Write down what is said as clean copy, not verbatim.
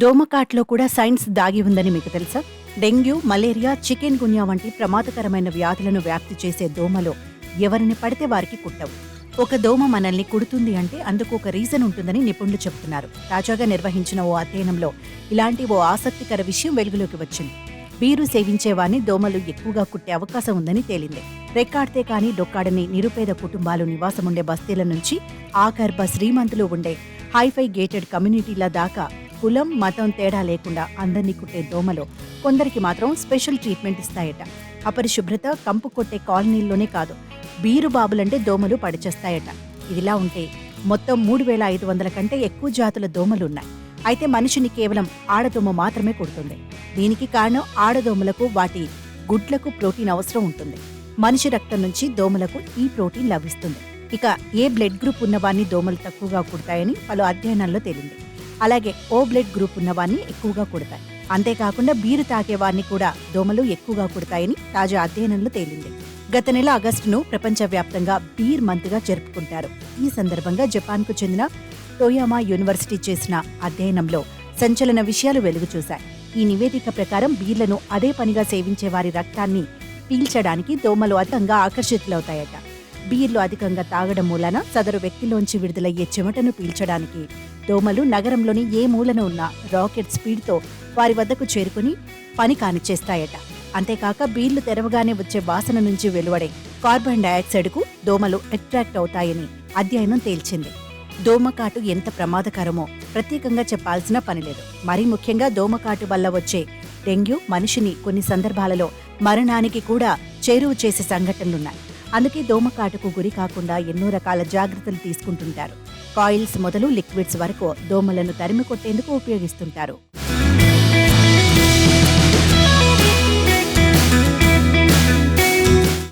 దోమకాట్లో కూడా సైన్స్ దాగి ఉందని మీకు తెలుసా? డెంగ్యూ, మలేరియా, చికెన్ గున్యా వంటి ప్రమాదకరమైన వ్యాధులను వ్యాప్తి చేసే దోమలో ఎవరిని పడితే వారికి కుట్టవు. ఒక దోమ మనల్ని కుడుతుంది అంటే అందుకు ఒక రీజన్ ఉంటుందని నిపుణులు చెబుతున్నారు. తాజాగా నిర్వహించిన ఓ అధ్యయనంలో ఇలాంటి ఓ ఆసక్తికర విషయం వెలుగులోకి వచ్చింది. బీరు సేవించేవారిని దోమలు ఎక్కువగా కుట్టే అవకాశం ఉందని తేలింది. రెక్కాడితే కానీ డొక్కాడని నిరుపేద కుటుంబాలు నివాసముండే బస్తీల నుంచి ఆఖర్బ శ్రీమంతులు ఉండే హైఫై గేటెడ్ కమ్యూనిటీల దాకా కులం, మతం తేడా లేకుండా అందరినీ కుట్టే దోమలో కొందరికి మాత్రం స్పెషల్ ట్రీట్మెంట్ ఇస్తాయట. అపరిశుభ్రత, కంపు కొట్టే కాలనీల్లోనే కాదు, బీరు బాబులంటే దోమలు పడిచేస్తాయట. ఇదిలా ఉంటే మొత్తం 3,500 కంటే ఎక్కువ జాతుల దోమలున్నాయి. అయితే మనిషిని కేవలం ఆడదోమ మాత్రమే కుడుతుంది. దీనికి కారణం ఆడదోమలకు వాటి గుడ్లకు ప్రోటీన్ అవసరం ఉంటుంది. మనిషి రక్తం నుంచి దోమలకు ఈ ప్రోటీన్ లభిస్తుంది. ఇక ఏ బ్లడ్ గ్రూప్ ఉన్నవాన్ని దోమలు తక్కువగా కుడతాయని పలు అధ్యయనాల్లో తేలింది. అలాగే ఓ బ్లడ్ గ్రూప్ ఉన్నవాన్ని ఎక్కువగా కుడతాయి. అంతేకాకుండా బీరు తాగేవారిని కూడా దోమలు ఎక్కువగా కుడతాయని తాజా అధ్యయనంలో తేలింది. గత నెల ఆగస్టును ప్రపంచవ్యాప్తంగా బీర్ మంత్గా జరుపుకుంటారు. ఈ సందర్భంగా జపాన్కు చెందిన టోయామా యూనివర్సిటీ చేసిన అధ్యయనంలో సంచలన విషయాలు వెలుగు చూశాయి. ఈ నివేదిక ప్రకారం బీర్లను అదే పనిగా సేవించే వారి రక్తాన్ని పీల్చడానికి దోమలు అధికంగా ఆకర్షితులవుతాయట. బీర్లు అధికంగా తాగడం మూలన సదరు వ్యక్తిలోంచి విడుదలయ్యే చెమటను పీల్చడానికి దోమలు నగరంలోని ఏ మూలన ఉన్న రాకెట్ స్పీడ్తో వారి వద్దకు చేరుకుని పని కానిచేస్తాయట. అంతేకాక బీర్లు తెరవగానే వచ్చే వాసన నుంచి వెలువడే కార్బన్ డయాక్సైడ్కు దోమలు అట్రాక్ట్ అవుతాయని అధ్యయనం తేల్చింది. దోమకాటు ఎంత ప్రమాదకరమో ప్రత్యేకంగా చెప్పాల్సిన పనిలేదు. మరీ ముఖ్యంగా దోమకాటు వల్ల వచ్చే డెంగ్యూ మనిషిని కొన్ని సందర్భాలలో మరణానికి కూడా చేరువ చేసే సంఘటనలున్నాయి. అందుకే దోమకాటుకు గురి కాకుండా ఎన్నో రకాల జాగ్రత్తలు తీసుకుంటుంటారు. కాయిల్స్ మొదలు లిక్విడ్స్ వరకు దోమలను తరిమి కొట్టేందుకు ఉపయోగిస్తుంటారు.